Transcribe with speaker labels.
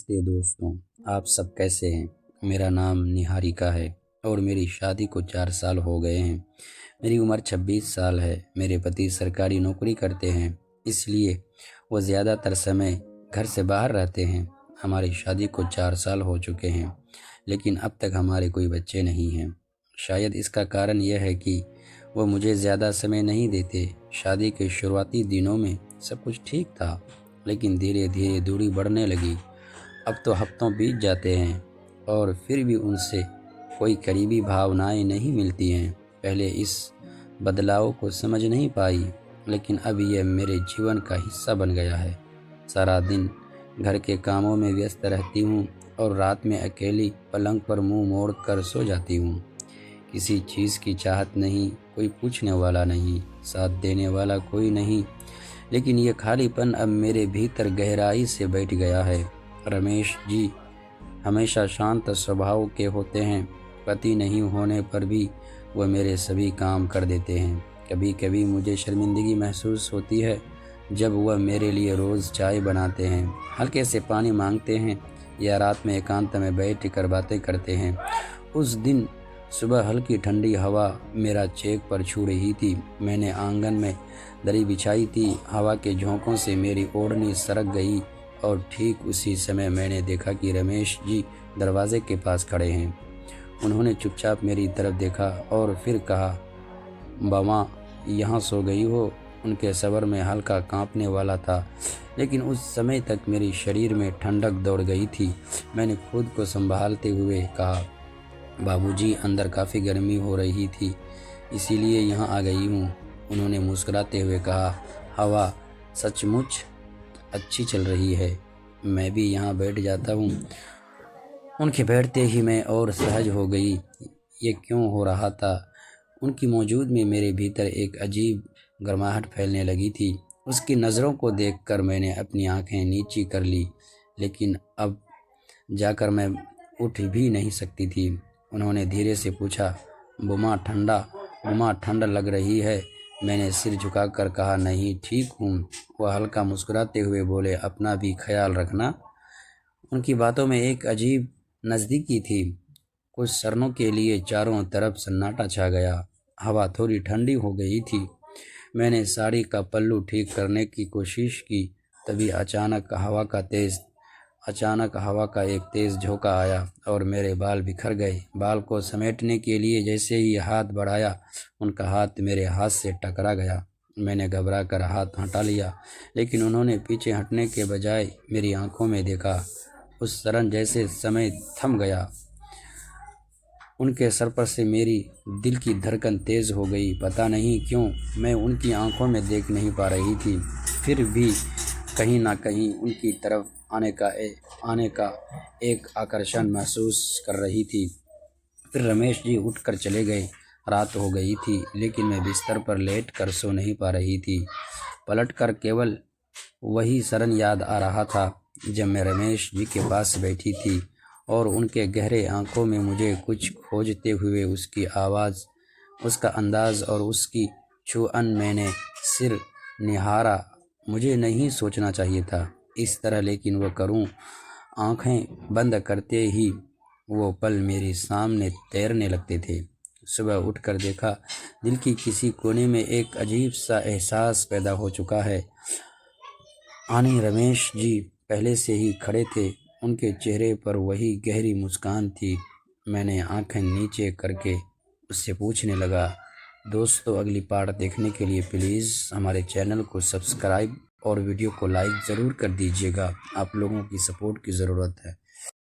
Speaker 1: नमस्ते दोस्तों, आप सब कैसे हैं। मेरा नाम निहारिका है और मेरी शादी को 4 साल हो गए हैं। मेरी उम्र 26 साल है। मेरे पति सरकारी नौकरी करते हैं, इसलिए वो ज़्यादातर समय घर से बाहर रहते हैं। हमारी शादी को 4 साल हो चुके हैं, लेकिन अब तक हमारे कोई बच्चे नहीं हैं। शायद इसका कारण यह है कि वो मुझे ज़्यादा समय नहीं देते। शादी के शुरुआती दिनों में सब कुछ ठीक था, लेकिन धीरे धीरे दूरी बढ़ने लगी। अब तो हफ्तों बीत जाते हैं और फिर भी उनसे कोई करीबी भावनाएं नहीं मिलती हैं। पहले इस बदलाव को समझ नहीं पाई, लेकिन अब यह मेरे जीवन का हिस्सा बन गया है। सारा दिन घर के कामों में व्यस्त रहती हूँ और रात में अकेली पलंग पर मुंह मोड़ कर सो जाती हूँ। किसी चीज़ की चाहत नहीं, कोई पूछने वाला नहीं, साथ देने वाला कोई नहीं, लेकिन ये खालीपन अब मेरे भीतर गहराई से बैठ गया है। रमेश जी हमेशा शांत स्वभाव के होते हैं। पति नहीं होने पर भी वह मेरे सभी काम कर देते हैं। कभी कभी मुझे शर्मिंदगी महसूस होती है जब वह मेरे लिए रोज़ चाय बनाते हैं, हल्के से पानी मांगते हैं या रात में एकांत में बैठ कर बातें करते हैं। उस दिन सुबह हल्की ठंडी हवा मेरा चेक पर छू रही थी। मैंने आंगन में दरी बिछाई थी। हवा के झोंकों से मेरी ओढ़नी सरक गई और ठीक उसी समय मैंने देखा कि रमेश जी दरवाजे के पास खड़े हैं। उन्होंने चुपचाप मेरी तरफ देखा और फिर कहा, बमा यहाँ सो गई हो। उनके स्वर में हल्का कांपने वाला था, लेकिन उस समय तक मेरे शरीर में ठंडक दौड़ गई थी। मैंने खुद को संभालते हुए कहा, बाबूजी, अंदर काफ़ी गर्मी हो रही थी, इसीलिए यहाँ आ गई हूँ। उन्होंने मुस्कुराते हुए कहा, हवा सचमुच अच्छी चल रही है, मैं भी यहाँ बैठ जाता हूँ। उनके बैठते ही मैं और सहज हो गई। ये क्यों हो रहा था? उनकी मौजूद में मेरे भीतर एक अजीब गर्माहट फैलने लगी थी। उसकी नज़रों को देखकर मैंने अपनी आंखें नीची कर ली, लेकिन अब जाकर मैं उठ भी नहीं सकती थी। उन्होंने धीरे से पूछा, बुमा ठंड लग रही है। मैंने सिर झुकाकर कहा, नहीं, ठीक हूँ। वह हल्का मुस्कुराते हुए बोले, अपना भी ख्याल रखना। उनकी बातों में एक अजीब नज़दीकी थी। कुछ क्षणों के लिए चारों तरफ सन्नाटा छा गया। हवा थोड़ी ठंडी हो गई थी। मैंने साड़ी का पल्लू ठीक करने की कोशिश की, तभी अचानक हवा का एक तेज़ झोंका आया और मेरे बाल बिखर गए। बाल को समेटने के लिए जैसे ही हाथ बढ़ाया, उनका हाथ मेरे हाथ से टकरा गया। मैंने घबरा कर हाथ हटा लिया, लेकिन उन्होंने पीछे हटने के बजाय मेरी आंखों में देखा। उस क्षण जैसे समय थम गया। उनके सर पर से मेरी दिल की धड़कन तेज़ हो गई। पता नहीं क्यों मैं उनकी आंखों में देख नहीं पा रही थी, फिर भी कहीं ना कहीं उनकी तरफ आने का एक आकर्षण महसूस कर रही थी। फिर रमेश जी उठकर चले गए। रात हो गई थी, लेकिन मैं बिस्तर पर लेट कर सो नहीं पा रही थी। पलटकर केवल वही क्षण याद आ रहा था जब मैं रमेश जी के पास बैठी थी और उनके गहरे आंखों में मुझे कुछ खोजते हुए उसकी आवाज़, उसका अंदाज़ और उसकी छुअन। मैंने सिर निहारा। मुझे नहीं सोचना चाहिए था इस तरह, लेकिन वह करूं। आंखें बंद करते ही वो पल मेरे सामने तैरने लगते थे। सुबह उठकर देखा, दिल की किसी कोने में एक अजीब सा एहसास पैदा हो चुका है। रमेश जी पहले से ही खड़े थे। उनके चेहरे पर वही गहरी मुस्कान थी। मैंने आंखें नीचे करके उससे पूछने लगा, दोस्तों, अगली पार्ट देखने के लिए प्लीज़ हमारे चैनल को सब्सक्राइब और वीडियो को लाइक ज़रूर कर दीजिएगा। आप लोगों की सपोर्ट की ज़रूरत है।